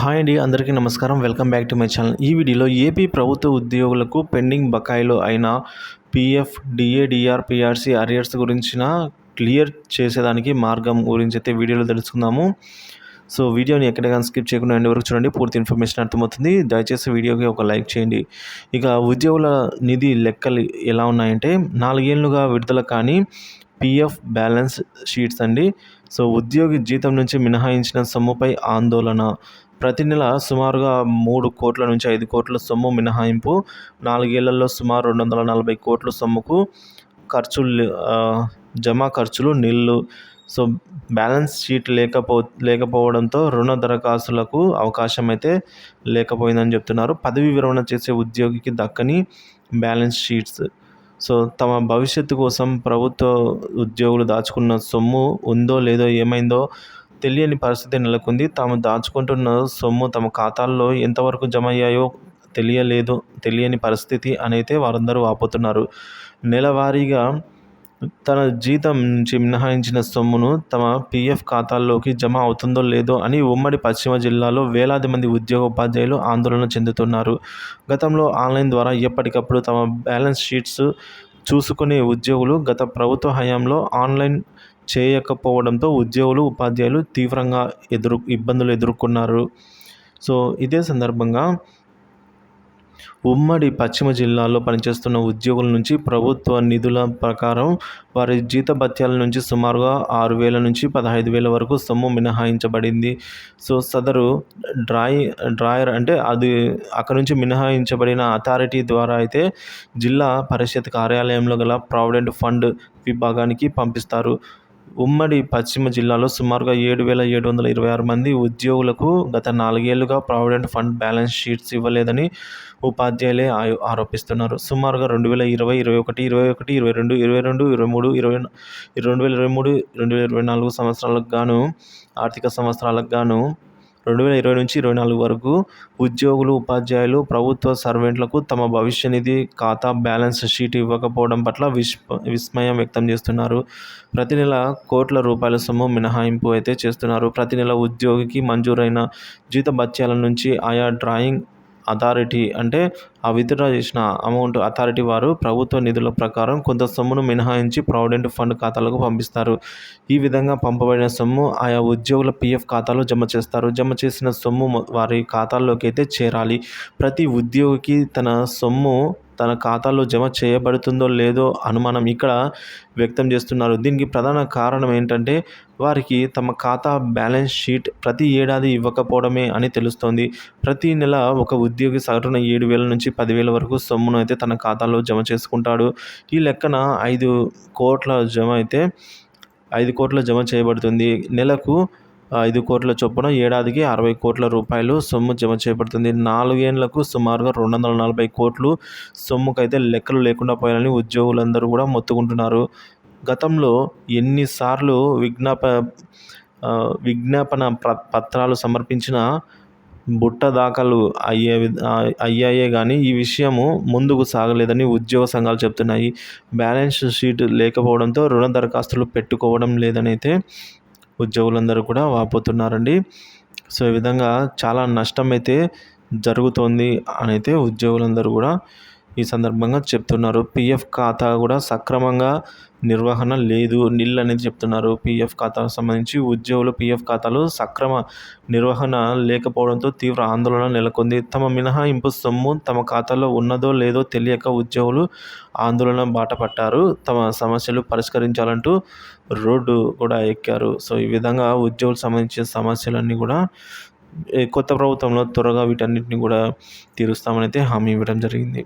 Hi అండి, అందరికీ నమస్కారం. Welcome back to my channel. ఈ వీడియోలో ఏపీ ప్రభుత్వ ఉద్యోగులకు పెండింగ్ బకాయిలు అయిన PF, DA, DR, PRC arrears గురించిన క్లియర్ చేసేదానికి మార్గం గురించి అయితే వీడియోలో తెలుసుకుందాము. సో వీడియోని ఎక్కడ కానీ స్కిప్ చేయకుండా ఎండ్ వరకు చూడండి, పూర్తి ఇన్ఫర్మేషన్ అర్థమవుతుంది. దయచేసి వీడియోకి ఒక లైక్ చేయండి. ఇక ఉద్యోగుల నిధి లెక్కలు ఎలా ఉన్నాయంటే 4 ఏళ్లుగా విడుదల కానీ పీఎఫ్ బ్యాలెన్స్ షీట్స్ అండి. సో ఉద్యోగి జీతం నుంచి మినహాయించిన సొమ్ముపై ఆందోళన. ప్రతి నెల సుమారుగా 3 కోట్ల నుంచి 5 కోట్ల సొమ్ము మినహాయింపు. 4 ఏళ్లలో సుమారు 240 కోట్ల సొమ్ముకు ఖర్చులు జమా ఖర్చులు నిల్లు. సో బ్యాలెన్స్ షీట్ లేకపోవడంతో రుణ దరఖాస్తులకు అవకాశం అయితే లేకపోయిందని చెప్తున్నారు. పదవి విరమణ చేసే ఉద్యోగికి దక్కని బ్యాలెన్స్ షీట్స్. సో తమ భవిష్యత్తు కోసం ప్రభుత్వ ఉద్యోగులు దాచుకున్న సొమ్ము ఉందో లేదో, ఏమైందో తెలియని పరిస్థితి నెలకొంది. తాము దాచుకుంటున్న సొమ్ము తమ ఖాతాల్లో ఎంతవరకు జమ అయ్యాయో తెలియని పరిస్థితి అనైతే వారందరూ వాపోతున్నారు. నెలవారీగా తన జీతం నుంచి మినహాయించిన సొమ్మును తమ పీఎఫ్ ఖాతాల్లోకి జమ అవుతుందో లేదో అని ఉమ్మడి పశ్చిమ జిల్లాలో వేలాది మంది ఉద్యోగోపాధ్యాయులు ఆందోళన చెందుతున్నారు. గతంలో ఆన్లైన్ ద్వారా ఎప్పటికప్పుడు తమ బ్యాలెన్స్ షీట్స్ చూసుకునే ఉద్యోగులు గత ప్రభుత్వ హయాంలో ఆన్లైన్ చేయకపోవడంతో ఉద్యోగులు, ఉపాధ్యాయులు తీవ్రంగా ఇబ్బందులు ఎదుర్కొన్నారు. సో ఇదే సందర్భంగా ఉమ్మడి పశ్చిమ జిల్లాలో పనిచేస్తున్న ఉద్యోగుల నుంచి ప్రభుత్వ నిధుల ప్రకారం వారి జీతభత్యాల నుంచి సుమారుగా 6,000 నుంచి 15,000 వరకు సొమ్ము మినహాయించబడింది. సో సదరు డ్రాయర్ అంటే అది అక్కడ నుంచి మినహాయించబడిన అథారిటీ ద్వారా అయితే జిల్లా పరిషత్ కార్యాలయంలో గల ప్రావిడెంట్ ఫండ్ విభాగానికి పంపిస్తారు. ఉమ్మడి పశ్చిమ జిల్లాలో సుమారుగా 7,726 మంది ఉద్యోగులకు గత 4 ఏళ్లుగా ప్రావిడెంట్ ఫండ్ బ్యాలెన్స్ షీట్స్ ఇవ్వలేదని ఉపాధ్యాయులే ఆరోపిస్తున్నారు. సుమారుగా 2020, 21, 22, 23, 2024 సంవత్సరాలకు గాను ఆర్థిక సంవత్సరాలకు గాను 2020 నుంచి 2024 వరకు ఉద్యోగులు, ఉపాధ్యాయులు, ప్రభుత్వ సర్వెంట్లకు తమ భవిష్య నిధి ఖాతా బ్యాలెన్స్ షీట్ ఇవ్వకపోవడం పట్ల విస్మయం వ్యక్తం చేస్తున్నారు. ప్రతి నెల కోట్ల రూపాయల సొమ్ము మినహాయింపు అయితే చేస్తున్నారు. ప్రతి నెల ఉద్యోగికి మంజూరైన జీతభత్యాల నుంచి ఆయా డ్రాయింగ్ అథారిటీ అంటే ఆ విత్డ్రా చేసిన అమౌంట్ అథారిటీ వారు ప్రభుత్వ నిధుల ప్రకారం కొంత సొమ్మును మినహాయించి ప్రావిడెంట్ ఫండ్ ఖాతాలకు పంపిస్తారు. ఈ విధంగా పంపబడిన సొమ్ము ఆయా ఉద్యోగుల పీఎఫ్ ఖాతాలో జమ చేస్తారు. జమ చేసిన సొమ్ము వారి ఖాతాల్లోకి అయితే చేరాలి. ప్రతి ఉద్యోగికి తన సొమ్ము తన ఖాతాలో జమ చేయబడుతుందో లేదో అనుమానం ఇక్కడ వ్యక్తం చేస్తున్నారు. దీనికి ప్రధాన కారణం ఏంటంటే వారికి తమ ఖాతా బ్యాలెన్స్ షీట్ ప్రతి ఏడాది ఇవ్వకపోవడమే అని తెలుస్తోంది. ప్రతి నెల ఒక ఉద్యోగి సగటున 7,000 నుంచి 10,000 వరకు సొమ్మును అయితే తన ఖాతాలో జమ చేసుకుంటాడు. ఈ లెక్కన 5 కోట్ల జమ చేయబడుతుంది. నెలకు 5 కోట్ల చొప్పున ఏడాదికి 60 కోట్ల రూపాయలు సొమ్ము జమ చేయబడుతుంది. 4 ఏళ్లకు సుమారుగా 240 కోట్లు సొమ్ముకైతే లెక్కలు లేకుండా పోయాలని ఉద్యోగులందరూ కూడా మొత్తుకుంటున్నారు. గతంలో ఎన్నిసార్లు విజ్ఞాపన పత్రాలు సమర్పించినా బుట్ట దాఖలు అయ్యాయే కానీ ఈ విషయము ముందుకు సాగలేదని ఉద్యోగ సంఘాలు చెప్తున్నాయి. బ్యాలెన్స్ షీట్ లేకపోవడంతో రుణ దరఖాస్తులు పెట్టుకోవడం లేదని అయితే ఉద్యోగులందరూ కూడా వాపోతున్నారండి. సో ఈ విధంగా చాలా నష్టం అయితే జరుగుతోంది అని అయితే ఉద్యోగులందరూ కూడా ఈ సందర్భంగా చెప్తున్నారు. పీఎఫ్ ఖాతా కూడా సక్రమంగా నిర్వహణ లేదు, నిల్ అనేది చెప్తున్నారు. పీఎఫ్ ఖాతాకు సంబంధించి ఉద్యోగులు పీఎఫ్ ఖాతాలు సక్రమ నిర్వహణ లేకపోవడంతో తీవ్ర ఆందోళన నెలకొంది. తమ మినహాయింపు సొమ్ము తమ ఖాతాలో ఉన్నదో లేదో తెలియక ఉద్యోగులు ఆందోళన బాట పట్టారు. తమ సమస్యలు పరిష్కరించాలంటూ రోడ్డు కూడా ఎక్కారు. సో ఈ విధంగా ఉద్యోగులకు సంబంధించిన సమస్యలన్నీ కూడా కొత్త ప్రభుత్వంలో త్వరగా వీటన్నిటిని కూడా తీరుస్తామని అయితే హామీ ఇవ్వడం జరిగింది.